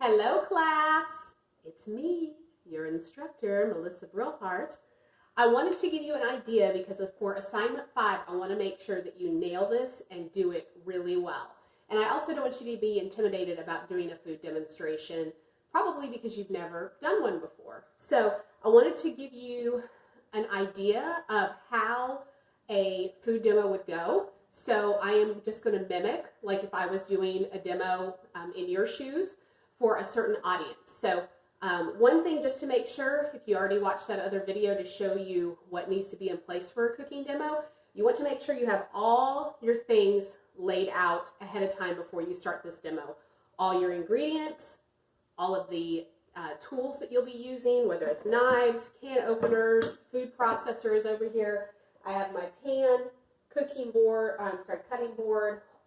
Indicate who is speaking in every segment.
Speaker 1: Hello class, it's me, your instructor, Melissa Brilhart. I wanted to give you an idea because for assignment 5, I want to make sure that you nail this and do it really well. And I also don't want you to be intimidated about doing a food demonstration, probably because you've never done one before. So I wanted to give you an idea of how a food demo would go. So I am just going to mimic, like if I was doing a demo in your shoes for a certain audience. So one thing just to make sure, if you already watched that other video to show you what needs to be in place for a cooking demo, you want to make sure you have all your things laid out ahead of time before you start this demo. All your ingredients, all of the tools that you'll be using, whether it's knives, can openers, food processors over here. I have my pan, cutting board,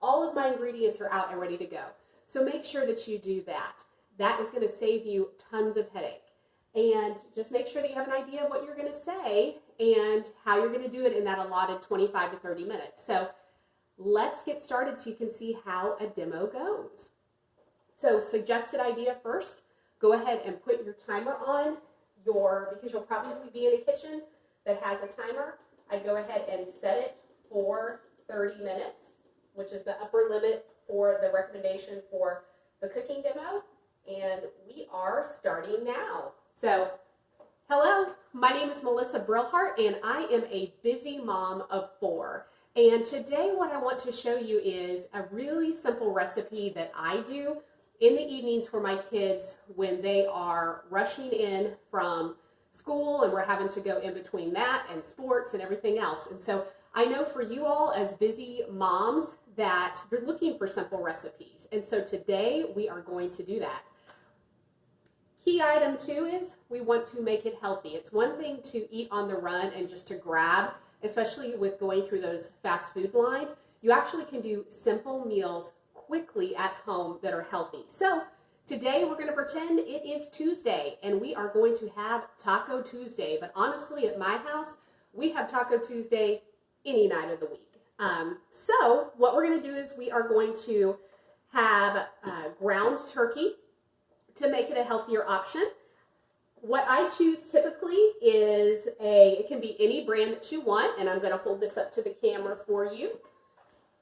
Speaker 1: all of my ingredients are out and ready to go. So make sure that you do that. That is going to save you tons of headache. And just make sure that you have an idea of what you're going to say and how you're going to do it in that allotted 25 to 30 minutes. So let's get started so you can see how a demo goes. So suggested idea first, go ahead and put your timer on because you'll probably be in a kitchen that has a timer. I go ahead and set it for 30 minutes, which is the upper limit for the recommendation for the cooking demo. And we are starting now. So, hello, my name is Melissa Brilhart, and I am a busy mom of 4. And today what I want to show you is a really simple recipe that I do in the evenings for my kids when they are rushing in from school and we're having to go in between that and sports and everything else. And so I know for you all as busy moms that you're looking for simple recipes. And so today we are going to do that. Key item 2 is we want to make it healthy. It's one thing to eat on the run and just to grab, especially with going through those fast food lines. You actually can do simple meals quickly at home that are healthy. So today we're going to pretend it is Tuesday and we are going to have Taco Tuesday. But honestly, at my house, we have Taco Tuesday any night of the week. So what we're going to do is we are going to have ground turkey to make it a healthier option. What I choose typically is it can be any brand that you want, and I'm going to hold this up to the camera for you.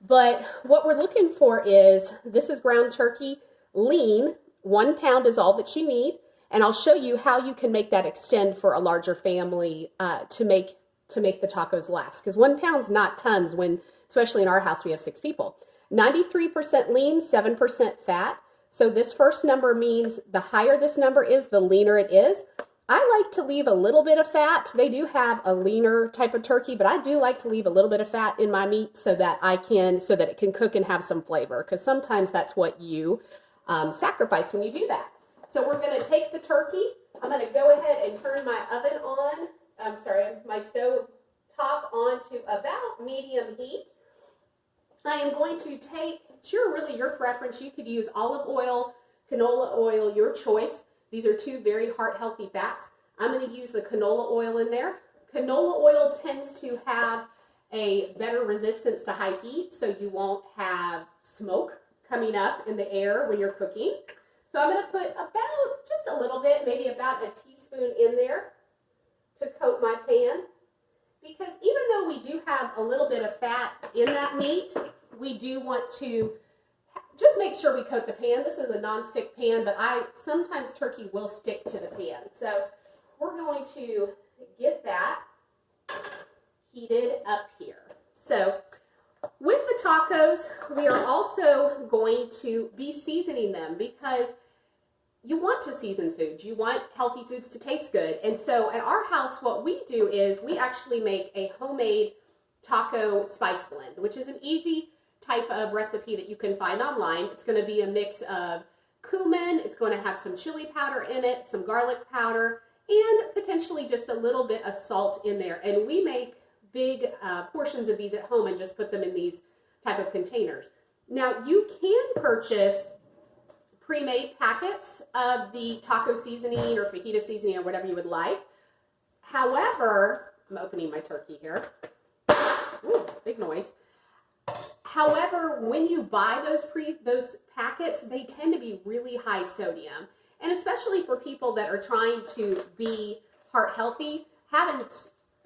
Speaker 1: But what we're looking for is, this is ground turkey, lean, 1 pound is all that you need, and I'll show you how you can make that extend for a larger family to make the tacos last, because 1 pound's not tons when, especially in our house, we have 6 people. 93% lean, 7% fat. So this first number means the higher this number is, the leaner it is. I like to leave a little bit of fat. They do have a leaner type of turkey, but I do like to leave a little bit of fat in my meat so that it can cook and have some flavor, because sometimes that's what you sacrifice when you do that. So we're going to take the turkey. I'm going to go ahead and turn my oven on. My stove top on to about medium heat. I am going to take, it's really your preference. You could use olive oil, canola oil, your choice. These are 2 very heart-healthy fats. I'm going to use the canola oil in there. Canola oil tends to have a better resistance to high heat, so you won't have smoke coming up in the air when you're cooking. So I'm going to put about just a little bit, maybe about a teaspoon in there to coat my pan. Because even though we do have a little bit of fat in that meat, we do want to just make sure we coat the pan. This is a non-stick pan, but sometimes turkey will stick to the pan. So we're going to get that heated up here. So with the tacos, we are also going to be seasoning them because you want to season foods. You want healthy foods to taste good. And so at our house, what we do is we actually make a homemade taco spice blend, which is an easy type of recipe that you can find online. It's going to be a mix of cumin. It's going to have some chili powder in it, some garlic powder, and potentially just a little bit of salt in there. And we make big portions of these at home and just put them in these type of containers. Now you can purchase pre-made packets of the taco seasoning or fajita seasoning or whatever you would like. However, I'm opening my turkey here. Ooh, big noise. However, when you buy those packets, they tend to be really high sodium. And especially for people that are trying to be heart healthy, having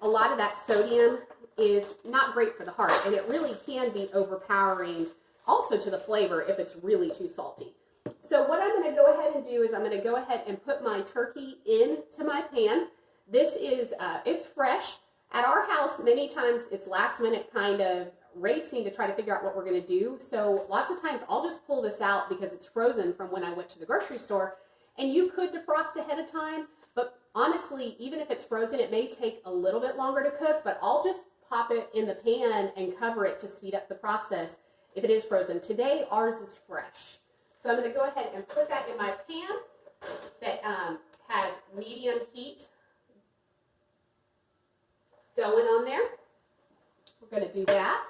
Speaker 1: a lot of that sodium is not great for the heart. And it really can be overpowering also to the flavor if it's really too salty. So what I'm going to go ahead and do is I'm going to go ahead and put my turkey into my pan. This is, it's fresh. At our house, many times it's last minute kind of racing to try to figure out what we're going to do. So lots of times I'll just pull this out because it's frozen from when I went to the grocery store. And you could defrost ahead of time, but honestly, even if it's frozen, it may take a little bit longer to cook, but I'll just pop it in the pan and cover it to speed up the process if it is frozen. Today, ours is fresh. So I'm going to go ahead and put that in my pan that has medium heat going on there. We're going to do that.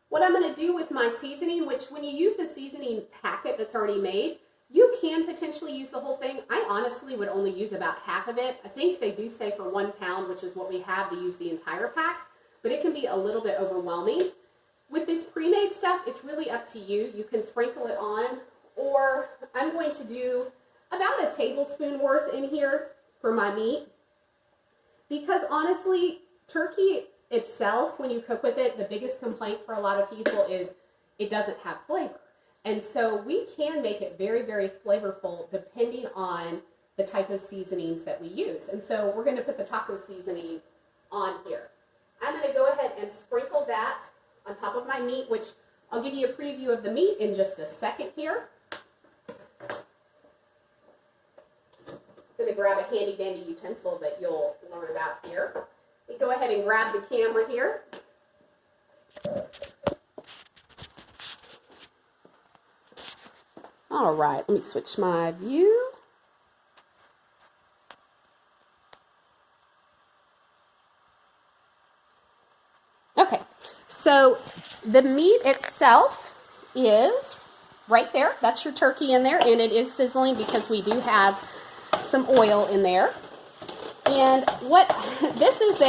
Speaker 1: What I'm going to do with my seasoning, which when you use the seasoning packet that's already made, you can potentially use the whole thing. I honestly would only use about half of it. I think they do say for 1 pound, which is what we have, to use the entire pack, but it can be a little bit overwhelming. With this pre-made stuff, it's really up to you. You can sprinkle it on, or I'm going to do about a tablespoon worth in here for my meat. Because honestly, turkey itself, when you cook with it, the biggest complaint for a lot of people is it doesn't have flavor. And so we can make it very, very flavorful depending on the type of seasonings that we use. And so we're going to put the taco seasoning on here. I'm going to go ahead and sprinkle that on top of my meat, which I'll give you a preview of the meat in just a second here. I'm going to grab a handy dandy utensil that you'll learn about here. You go ahead and grab the camera here. All right, let me switch my view. Okay, so the meat itself is right there. That's your turkey in there, and it is sizzling because we do have some oil in there. And what this is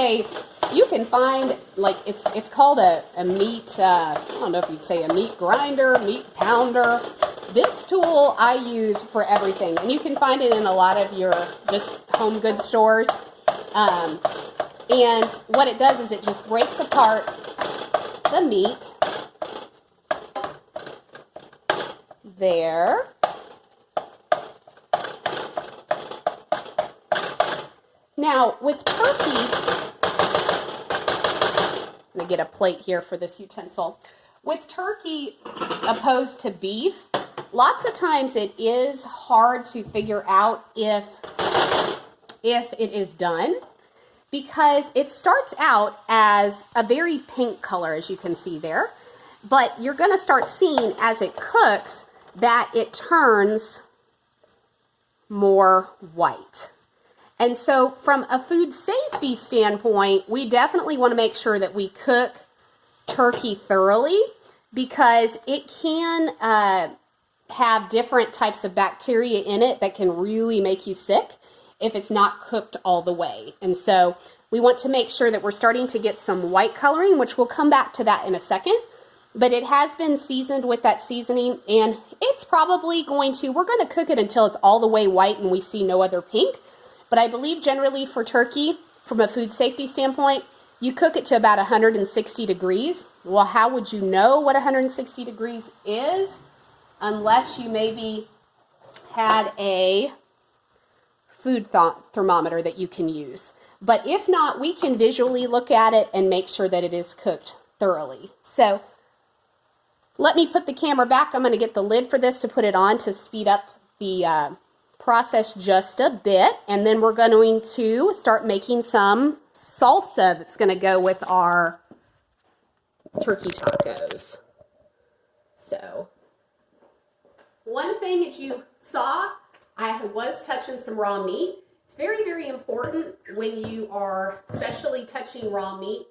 Speaker 1: you can find, like, it's called a meat, I don't know if you'd say a meat grinder, meat pounder. This tool I use for everything, and you can find it in a lot of your just home goods stores. And what it does is it just breaks apart the meat there. Now, with turkey, I'm going to get a plate here for this utensil. With turkey, opposed to beef, lots of times it is hard to figure out if it is done, because it starts out as a very pink color, as you can see there, but you're going to start seeing as it cooks that it turns more white. And so from a food safety standpoint, we definitely want to make sure that we cook turkey thoroughly, because it can have different types of bacteria in it that can really make you sick if it's not cooked all the way. And so we want to make sure that we're starting to get some white coloring, which we'll come back to that in a second. But it has been seasoned with that seasoning, and it's probably we're going to cook it until it's all the way white and we see no other pink. But I believe generally for turkey, from a food safety standpoint, you cook it to about 160 degrees. Well, how would you know what 160 degrees is? Unless you maybe had a food thermometer that you can use. But if not, we can visually look at it and make sure that it is cooked thoroughly. So let me put the camera back. I'm going to get the lid for this to put it on to speed up the process just a bit, and then we're going to start making some salsa that's going to go with our turkey tacos. So one thing that you saw, I was touching some raw meat. It's very, very important when you are especially touching raw meat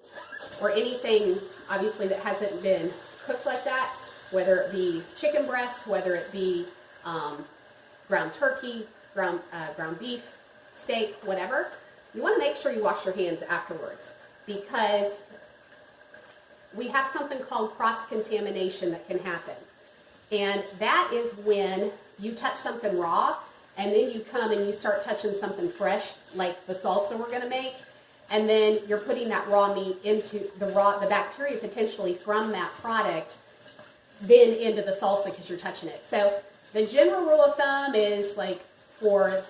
Speaker 1: or anything obviously that hasn't been cooked like that, whether it be chicken breast, whether it be ground turkey, ground beef, steak, whatever. You want to make sure you wash your hands afterwards, because we have something called cross-contamination that can happen. And that is when you touch something raw and then you come and you start touching something fresh, like the salsa we're gonna make, and then you're putting that raw meat into the bacteria potentially from that product, then into the salsa because you're touching it. So the general rule of thumb is like for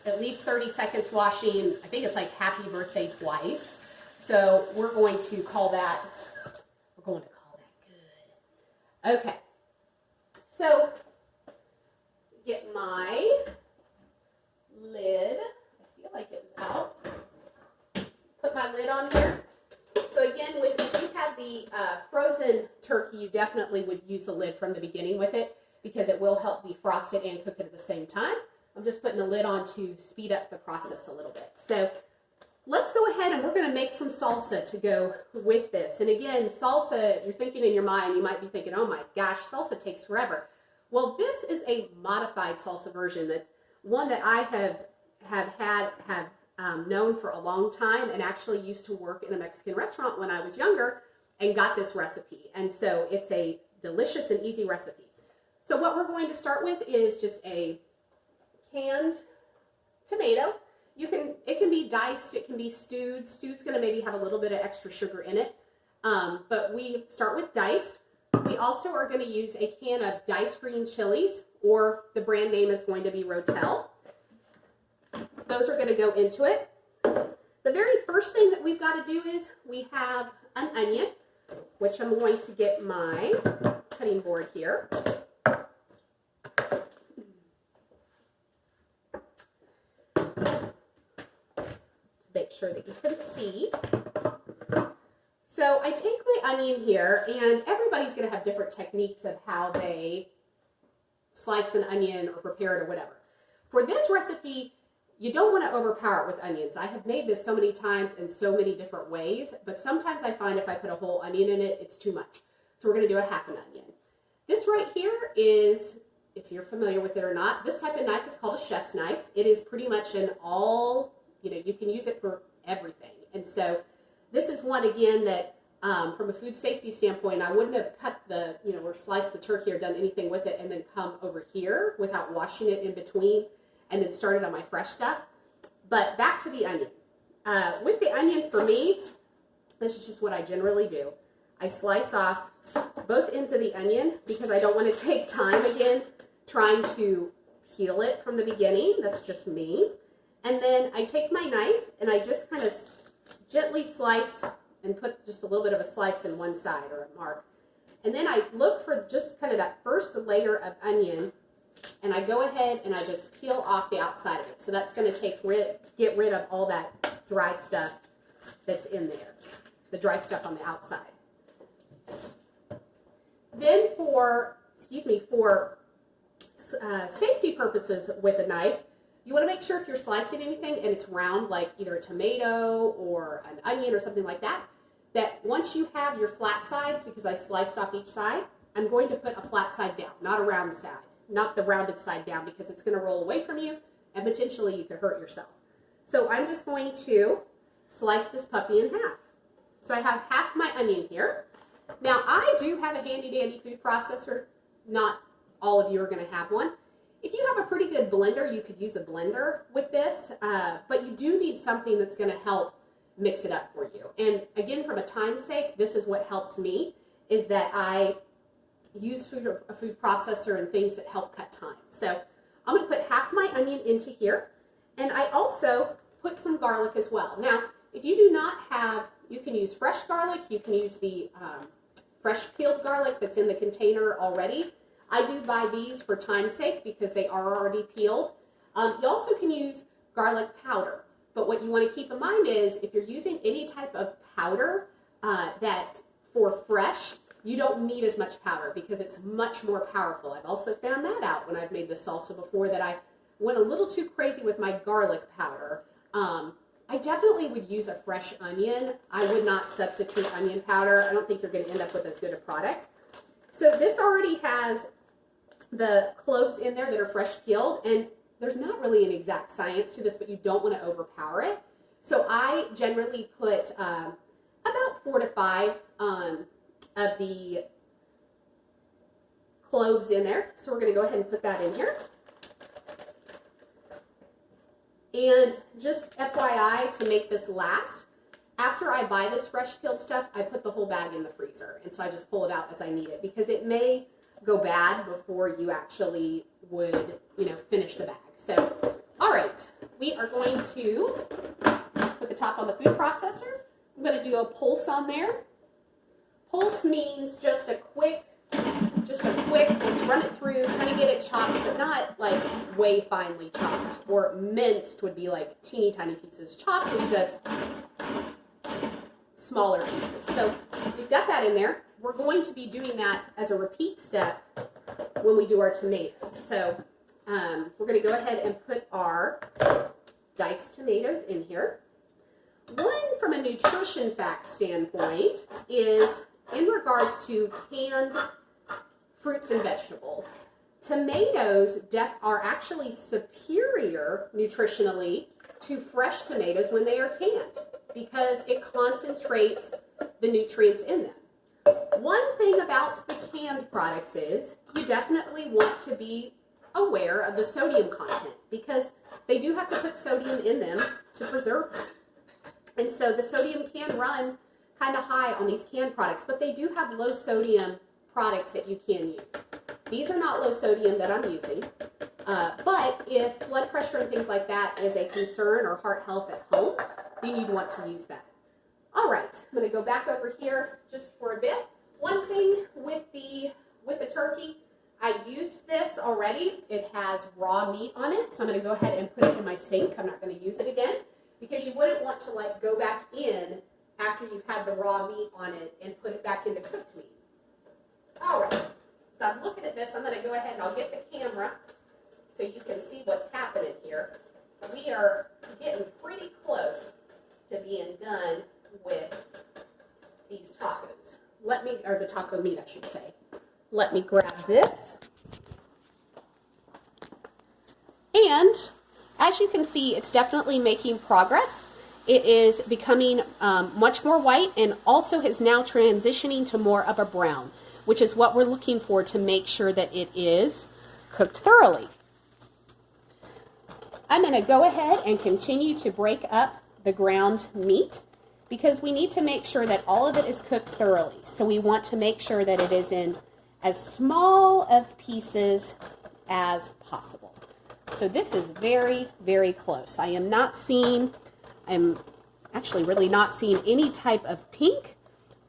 Speaker 1: at least 30 seconds washing, I think it's like happy birthday twice. So we're going to call that good. Okay. So get my lid. I feel like it was out. Put my lid on here. So again, if you had the frozen turkey, you definitely would use the lid from the beginning with it because it will help defrost it and cook it at the same time. I'm just putting a lid on to speed up the process a little bit. So let's go ahead and we're going to make some salsa to go with this. And again, salsa, you're thinking in your mind, you might be thinking, oh my gosh, salsa takes forever. Well, this is a modified salsa version. That's one that I have known for a long time and actually used to work in a Mexican restaurant when I was younger and got this recipe. And so it's a delicious and easy recipe. So what we're going to start with is just a canned tomato. It can be diced, it can be stewed. Stewed's going to maybe have a little bit of extra sugar in it, but we start with diced. We also are going to use a can of diced green chilies, or the brand name is going to be Rotel. Those are going to go into it. The very first thing that we've got to do is we have an onion, which I'm going to get my cutting board here. Make sure that you can see. So I take my onion here, and everybody's going to have different techniques of how they slice an onion or prepare it or whatever. For this recipe, you don't want to overpower it with onions. I have made this so many times in so many different ways, but sometimes I find if I put a whole onion in it, it's too much. So we're going to do a half an onion. This right here is, if you're familiar with it or not, this type of knife is called a chef's knife. It is pretty much an all, you can use it for everything. And so this is one, again, that from a food safety standpoint, I wouldn't have cut the, or sliced the turkey or done anything with it and then come over here without washing it in between and then started on my fresh stuff. But back to the onion. With the onion, for me, this is just what I generally do. I slice off both ends of the onion because I don't want to take time, again, trying to peel it from the beginning. That's just me. And then I take my knife and I just kind of gently slice and put just a little bit of a slice in one side or a mark. And then I look for just kind of that first layer of onion, and I go ahead and I just peel off the outside of it. So that's going to get rid of all that dry stuff that's in there, the dry stuff on the outside. Then for safety purposes with a knife, you want to make sure if you're slicing anything and it's round, like either a tomato or an onion or something like that, that once you have your flat sides, because I sliced off each side, I'm going to put a flat side down, not a round side, not the rounded side down, because it's going to roll away from you and potentially you could hurt yourself. So I'm just going to slice this puppy in half. So I have half my onion here. Now I do have a handy dandy food processor. Not all of you are going to have one. If you have a pretty good blender, you could use a blender with this, but you do need something that's going to help mix it up for you. And again, from a time sake, this is what helps me, is that I use a food processor and things that help cut time. So I'm going to put half my onion into here, and I also put some garlic as well. Now, if you do not have, you can use fresh garlic, you can use the fresh peeled garlic that's in the container already. I do buy these for time's sake because they are already peeled. You also can use garlic powder, but what you want to keep in mind is if you're using any type of powder that for fresh, you don't need as much powder because it's much more powerful. I've also found that out when I've made this salsa before, that I went a little too crazy with my garlic powder. I definitely would use a fresh onion. I would not substitute onion powder. I don't think you're going to end up with as good a product. So this already has the cloves in there that are fresh peeled, and there's not really an exact science to this, but you don't want to overpower it. So I generally put about 4 to 5 of the cloves in there. So we're going to go ahead and put that in here. And just FYI, to make this last, after I buy this fresh peeled stuff, I put the whole bag in the freezer. And so I just pull it out as I need it, because it may go bad before you actually would, finish the bag. So, all right, we are going to put the top on the food processor. I'm going to do a pulse on there. Pulse means just a quick, let's run it through, kind of get it chopped, but not like way finely chopped. Or minced would be like teeny tiny pieces. Chopped is just smaller pieces. So we've got that in there. We're going to be doing that as a repeat step when we do our tomatoes. So we're going to go ahead and put our diced tomatoes in here. One, from a nutrition fact standpoint, is in regards to canned fruits and vegetables. Tomatoes are actually superior nutritionally to fresh tomatoes when they are canned, because it concentrates the nutrients in them. One thing about the canned products is you definitely want to be aware of the sodium content, because they do have to put sodium in them to preserve them. And so the sodium can run kind of high on these canned products, but they do have low sodium products that you can use. These are not low sodium that I'm using, but if blood pressure and things like that is a concern, or heart health at home, then you'd want to use that. All right, I'm going to go back over here just for a bit. One thing with the turkey, I used this already. It has raw meat on it, so I'm going to go ahead and put it in my sink. I'm not going to use it again, because you wouldn't want to go back in after you've had the raw meat on it and put it back into cooked meat. All right, so I'm looking at this. I'm going to go ahead and I'll get the camera so you can see what's happening here. We are getting pretty close to being done with these tacos. Or the taco meat, I should say. Let me grab this. And as you can see, it's definitely making progress. It is becoming much more white, and also is now transitioning to more of a brown, which is what we're looking for to make sure that it is cooked thoroughly. I'm going to go ahead and continue to break up the ground meat, because we need to make sure that all of it is cooked thoroughly. So we want to make sure that it is in as small of pieces as possible. So this is very, very close. I'm actually really not seeing any type of pink,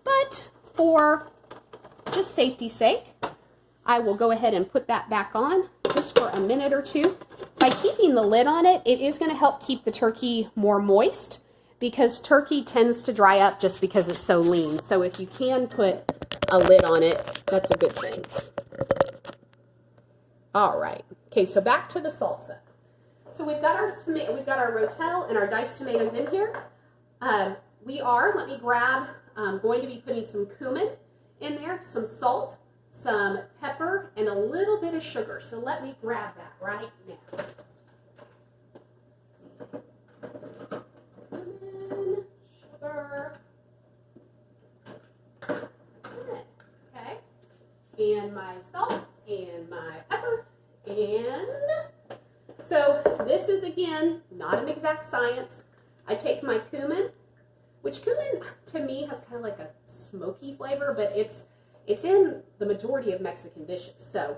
Speaker 1: but for just safety's sake, I will go ahead and put that back on just for a minute or two. By keeping the lid on it, it is going to help keep the turkey more moist, because turkey tends to dry up just because it's so lean. So if you can put a lid on it, that's a good thing. All right. Okay, so back to the salsa. So we've got our rotel and our diced tomatoes in here. Let me grab, I'm going to be putting some cumin in there, some salt, some pepper, and a little bit of sugar. So let me grab that right now. Cumin, sugar. Okay. And my salt and my pepper. And so this is, again, not an exact science. I take my cumin, which cumin to me has kind of like a smoky flavor, but it's in the majority of Mexican dishes. So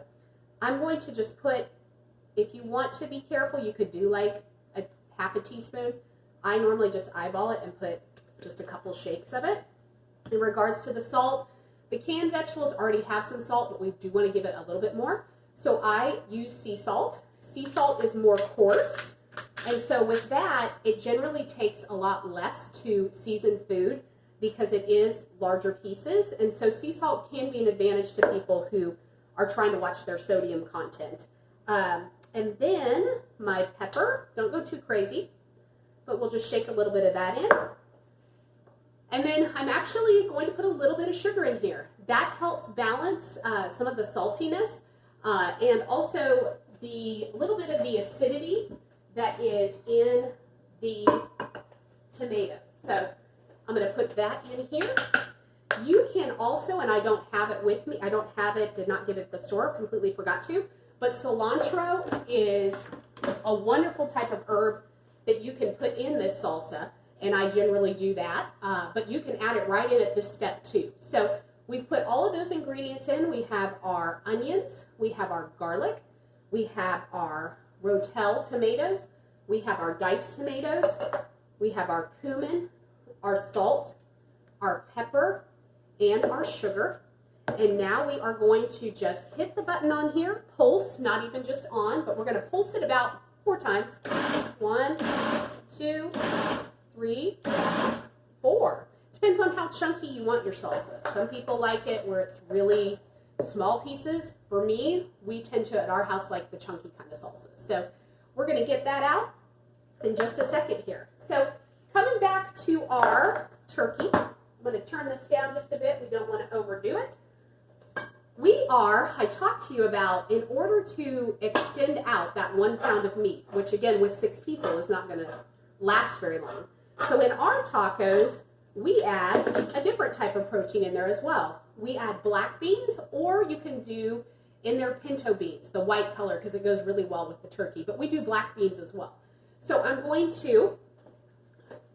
Speaker 1: I'm going to just put, if you want to be careful, you could do like a half a teaspoon. I normally just eyeball it and put just a couple shakes of it. In regards to the salt, the canned vegetables already have some salt, but we do want to give it a little bit more. So I use sea salt. Sea salt is more coarse, and so with that, it generally takes a lot less to season food because it is larger pieces, and so sea salt can be an advantage to people who are trying to watch their sodium content. And then my pepper, don't go too crazy, but we'll just shake a little bit of that in. And then I'm actually going to put a little bit of sugar in here. That helps balance some of the saltiness and also the little bit of the acidity that is in the tomatoes. So I'm going to put that in here. You can also, and I don't have it with me, I don't have it, did not get it at the store, completely forgot to, but cilantro is a wonderful type of herb that you can put in this salsa, and I generally do that, but you can add it right in at this step too. So we've put all of those ingredients in. We have our onions, we have our garlic, we have our Rotel tomatoes, we have our diced tomatoes, we have our cumin, our salt, our pepper, and our sugar. And now we are going to just hit the button on here, pulse, not even just on, but we're going to pulse it about 4 times. 1, 2, 3, 4. Depends on how chunky you want your salsa. Some people like it where it's really small pieces. For me, we tend to, at our house, like the chunky kind of salsa. So we're going to get that out in just a second here. So coming back to our turkey, I'm going to turn this down just a bit. We don't want to overdo it. I talked to you about, in order to extend out that 1 pound of meat, which again with 6 people is not going to last very long. So in our tacos, we add a different type of protein in there as well. We add black beans, or you can do in there pinto beans, the white color, because it goes really well with the turkey, but we do black beans as well. So I'm going to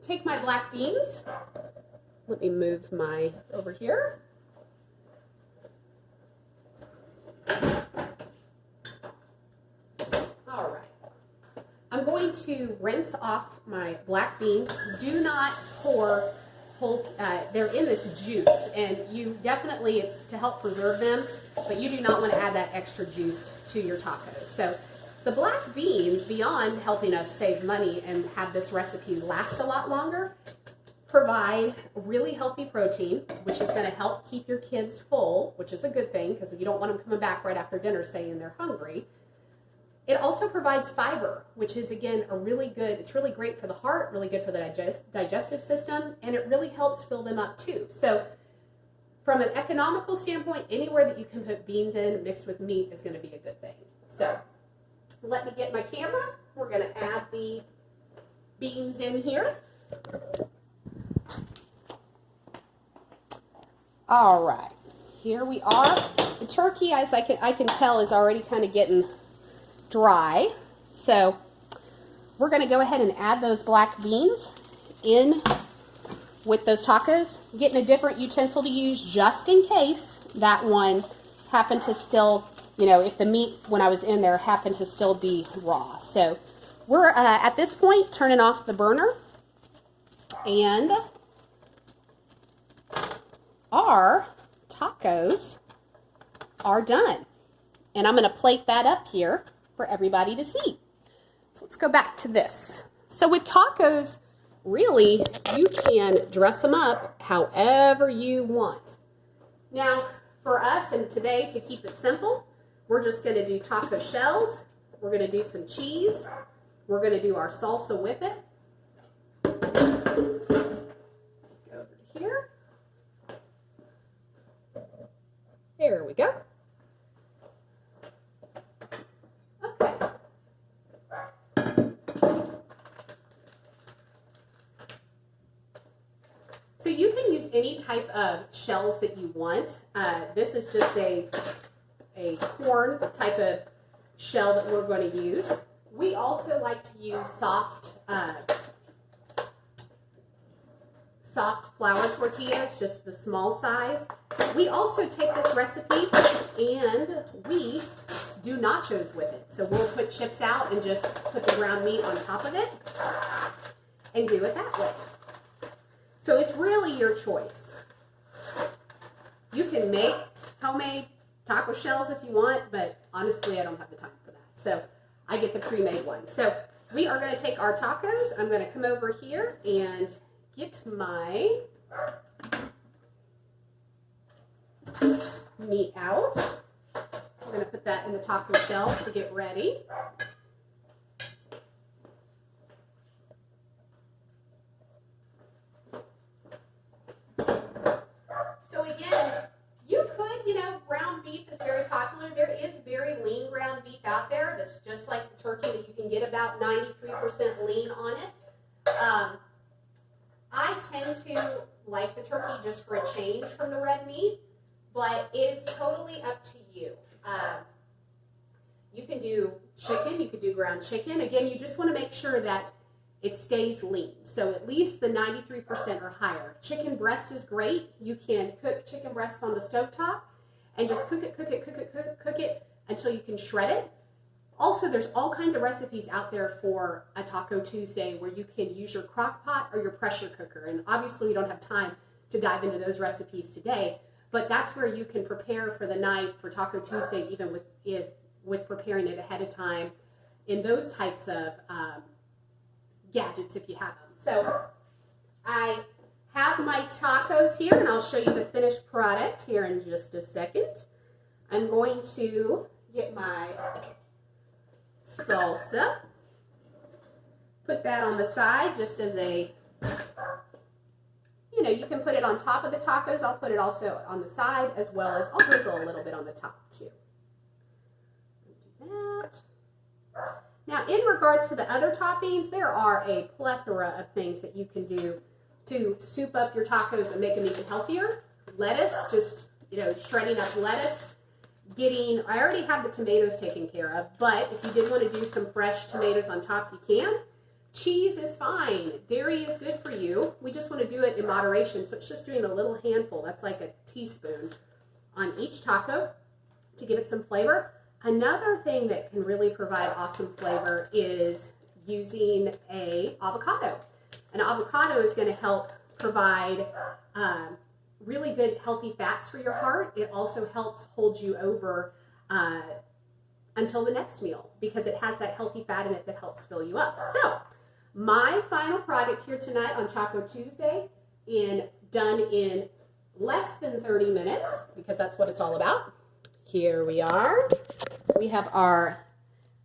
Speaker 1: take my black beans. Let me move my over here. All right. I'm going to rinse off my black beans. Do not pour whole, they're in this juice, and you definitely, it's to help preserve them, but you do not want to add that extra juice to your tacos. So the black beans, beyond helping us save money and have this recipe last a lot longer, provide really healthy protein, which is going to help keep your kids full, which is a good thing because you don't want them coming back right after dinner saying they're hungry. It also provides fiber, which is, again, it's really great for the heart, really good for the digestive system, and it really helps fill them up too. So from an economical standpoint, anywhere that you can put beans in mixed with meat is going to be a good thing. So let me get my camera. We're going to add the beans in here. All right, here we are. The turkey, as I can tell, is already kind of getting dry. So we're going to go ahead and add those black beans in with those tacos. Getting a different utensil to use just in case that one happened to still, if the meat when I was in there happened to still be raw. So we're at this point turning off the burner, and our tacos are done. And I'm going to plate that up here for everybody to see. So let's go back to this. So with tacos, really, you can dress them up however you want. Now, for us, and today, to keep it simple, we're just going to do taco shells. We're going to do some cheese. We're going to do our salsa with it. Go over to here. There we go. Okay. So you can use any type of shells that you want. This is just a corn type of shell that we're going to use. We also like to use soft flour tortillas, just the small size. We also take this recipe and we do nachos with it. So we'll put chips out and just put the ground meat on top of it and do it that way. So it's really your choice. You can make homemade taco shells if you want, but honestly, I don't have the time for that. So I get the pre-made one. So we are going to take our tacos. I'm going to come over here and get my meat out. We're going to put that in the taco shell to get ready. So again, you could, ground beef is very popular. There is very lean ground beef out there that's just like the turkey that you can get about 93% lean on it. I tend to like the turkey just for a change from the red meat, but it is totally up to you. You can do chicken, you could do ground chicken. Again, you just want to make sure that it stays lean. So at least the 93% or higher. Chicken breast is great. You can cook chicken breast on the stovetop and just cook it until you can shred it. Also, there's all kinds of recipes out there for a Taco Tuesday where you can use your crock pot or your pressure cooker. And obviously we don't have time to dive into those recipes today, but that's where you can prepare for the night for Taco Tuesday, even with preparing it ahead of time in those types of gadgets if you have them. So I have my tacos here, and I'll show you the finished product here in just a second. I'm going to get my salsa, put that on the side just as a, you know, you can put it on top of the tacos. I'll put it also on the side, as well as I'll drizzle a little bit on the top too. Do that. Now, in regards to the other toppings, there are a plethora of things that you can do to soup up your tacos and make them even healthier. Lettuce, just, you know, shredding up lettuce. I already have the tomatoes taken care of, but if you did want to do some fresh tomatoes on top, you can. Cheese is fine. Dairy is good for you. We just want to do it in moderation, so it's just doing a little handful. That's like a teaspoon on each taco to give it some flavor. Another thing that can really provide awesome flavor is using an avocado. An avocado is going to help provide really good healthy fats for your heart. It also helps hold you over until the next meal because it has that healthy fat in it that helps fill you up. So my final product here tonight on Taco Tuesday, done in less than 30 minutes, because that's what it's all about. Here we are. We have our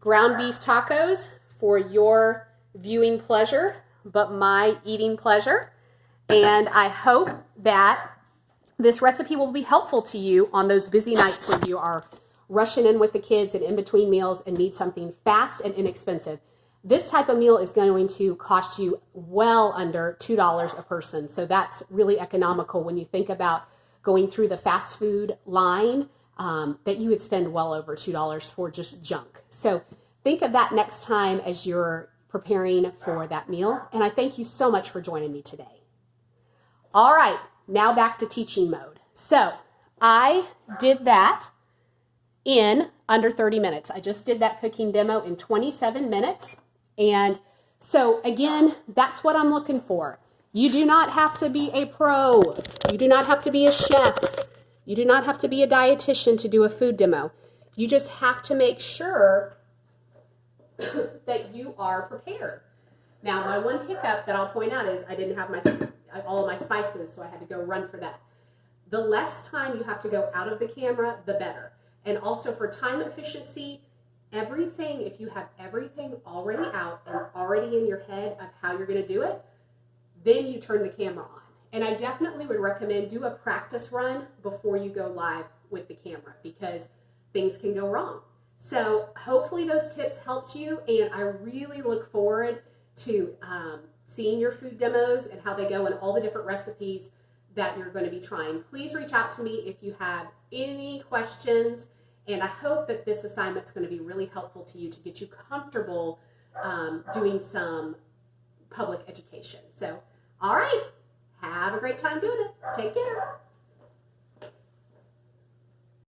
Speaker 1: ground beef tacos for your viewing pleasure, but my eating pleasure. And I hope that this recipe will be helpful to you on those busy nights when you are rushing in with the kids and in between meals and need something fast and inexpensive. This type of meal is going to cost you well under $2 a person. So that's really economical when you think about going through the fast food line, that you would spend well over $2 for just junk. So think of that next time as you're preparing for that meal. And I thank you so much for joining me today. All right, now back to teaching mode. So I did that in under 30 minutes. I just did that cooking demo in 27 minutes. And so again, that's what I'm looking for. You do not have to be a pro. You do not have to be a chef. You do not have to be a dietitian to do a food demo. You just have to make sure that you are prepared. Now, my one hiccup that I'll point out is I didn't have all of my spices, so I had to go run for that. The less time you have to go out of the camera, the better. And also for time efficiency, if you have everything already out and already in your head of how you're going to do it, then you turn the camera on. And I definitely would recommend do a practice run before you go live with the camera because things can go wrong. So hopefully those tips helped you, and I really look forward to seeing your food demos and how they go and all the different recipes that you're going to be trying. Please reach out to me if you have any questions, and I hope that this assignment is going to be really helpful to you to get you comfortable doing some public education. So, all right, have a great time doing it. Take care.